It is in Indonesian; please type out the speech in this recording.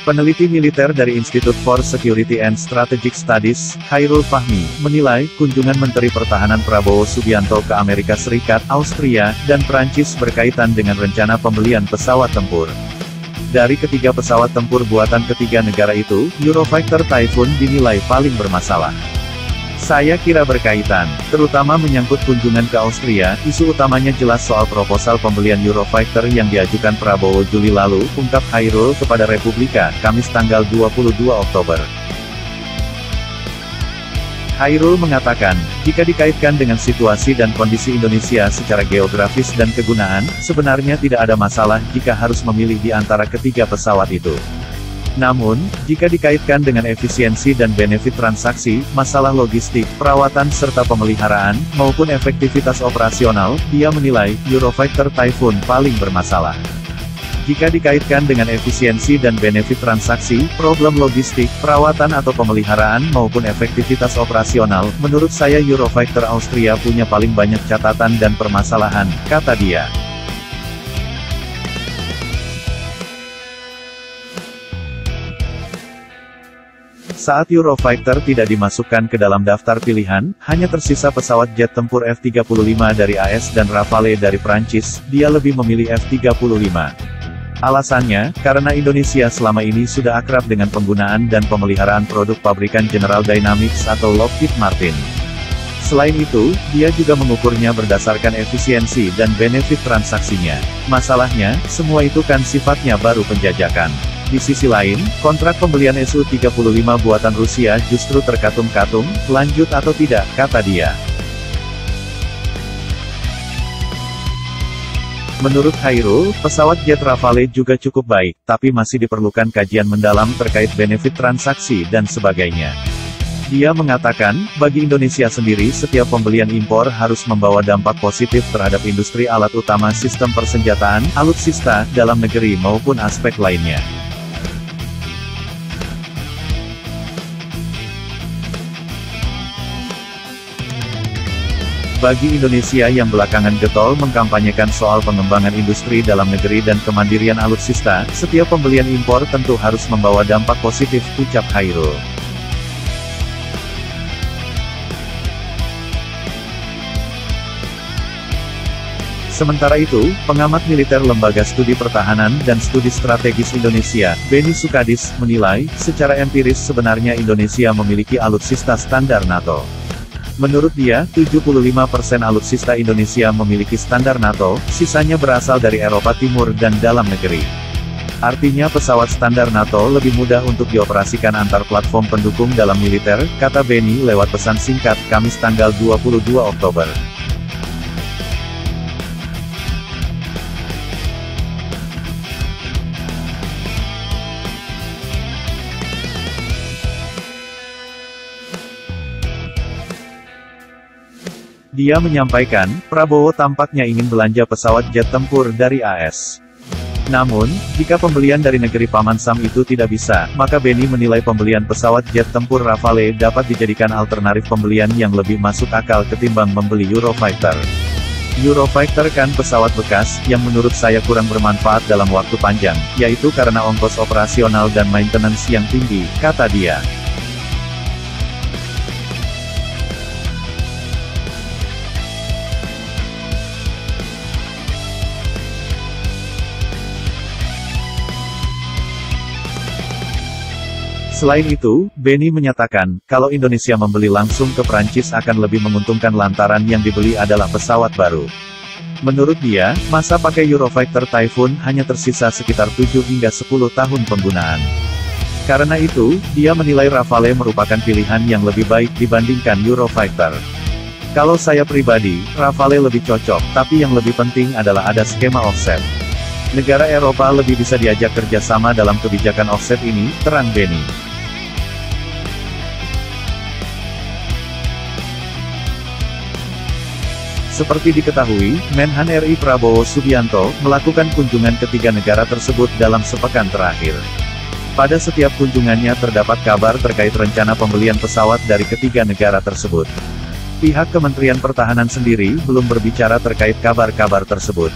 Peneliti militer dari Institute for Security and Strategic Studies, Khairul Fahmi, menilai, kunjungan Menteri Pertahanan Prabowo Subianto ke Amerika Serikat, Austria, dan Prancis berkaitan dengan rencana pembelian pesawat tempur. Dari ketiga pesawat tempur buatan ketiga negara itu, Eurofighter Typhoon dinilai paling bermasalah. Saya kira berkaitan, terutama menyangkut kunjungan ke Austria. Isu utamanya jelas soal proposal pembelian Eurofighter yang diajukan Prabowo Juli lalu, ungkap Khairul kepada Republika, Kamis tanggal 22 Oktober. Khairul mengatakan, jika dikaitkan dengan situasi dan kondisi Indonesia secara geografis dan kegunaan, sebenarnya tidak ada masalah jika harus memilih di antara ketiga pesawat itu. Namun, jika dikaitkan dengan efisiensi dan benefit transaksi, masalah logistik, perawatan serta pemeliharaan, maupun efektivitas operasional, dia menilai, Eurofighter Typhoon paling bermasalah. Jika dikaitkan dengan efisiensi dan benefit transaksi, problem logistik, perawatan atau pemeliharaan maupun efektivitas operasional, menurut saya Eurofighter Austria punya paling banyak catatan dan permasalahan, kata dia. Saat Eurofighter tidak dimasukkan ke dalam daftar pilihan, hanya tersisa pesawat jet tempur F-35 dari AS dan Rafale dari Prancis, dia lebih memilih F-35. Alasannya, karena Indonesia selama ini sudah akrab dengan penggunaan dan pemeliharaan produk pabrikan General Dynamics atau Lockheed Martin. Selain itu, dia juga mengukurnya berdasarkan efisiensi dan benefit transaksinya. Masalahnya, semua itu kan sifatnya baru penjajakan. Di sisi lain, kontrak pembelian Su-35 buatan Rusia justru terkatung-katung, lanjut atau tidak, kata dia. Menurut Khairul, pesawat jet Rafale juga cukup baik, tapi masih diperlukan kajian mendalam terkait benefit transaksi dan sebagainya. Dia mengatakan, bagi Indonesia sendiri setiap pembelian impor harus membawa dampak positif terhadap industri alat utama sistem persenjataan, alutsista, dalam negeri maupun aspek lainnya. Bagi Indonesia yang belakangan getol mengkampanyekan soal pengembangan industri dalam negeri dan kemandirian alutsista, setiap pembelian impor tentu harus membawa dampak positif, ucap Khairul. Sementara itu, pengamat militer Lembaga Studi Pertahanan dan Studi Strategis Indonesia, Benny Sukadis, menilai, secara empiris sebenarnya Indonesia memiliki alutsista standar NATO. Menurut dia, 75% alutsista Indonesia memiliki standar NATO, sisanya berasal dari Eropa Timur dan dalam negeri. Artinya pesawat standar NATO lebih mudah untuk dioperasikan antar platform pendukung dalam militer, kata Benny lewat pesan singkat, Kamis tanggal 22 Oktober. Dia menyampaikan, Prabowo tampaknya ingin belanja pesawat jet tempur dari AS. Namun, jika pembelian dari negeri Paman Sam itu tidak bisa, maka Benny menilai pembelian pesawat jet tempur Rafale dapat dijadikan alternatif pembelian yang lebih masuk akal ketimbang membeli Eurofighter. Eurofighter kan pesawat bekas, yang menurut saya kurang bermanfaat dalam waktu panjang, yaitu karena ongkos operasional dan maintenance yang tinggi, kata dia. Selain itu, Benny menyatakan, kalau Indonesia membeli langsung ke Prancis akan lebih menguntungkan lantaran yang dibeli adalah pesawat baru. Menurut dia, masa pakai Eurofighter Typhoon hanya tersisa sekitar 7 hingga 10 tahun penggunaan. Karena itu, dia menilai Rafale merupakan pilihan yang lebih baik dibandingkan Eurofighter. Kalau saya pribadi, Rafale lebih cocok, tapi yang lebih penting adalah ada skema offset. Negara Eropa lebih bisa diajak kerjasama dalam kebijakan offset ini, terang Benny. Seperti diketahui, Menhan RI Prabowo Subianto melakukan kunjungan ketiga negara tersebut dalam sepekan terakhir. Pada setiap kunjungannya terdapat kabar terkait rencana pembelian pesawat dari ketiga negara tersebut. Pihak Kementerian Pertahanan sendiri belum berbicara terkait kabar-kabar tersebut.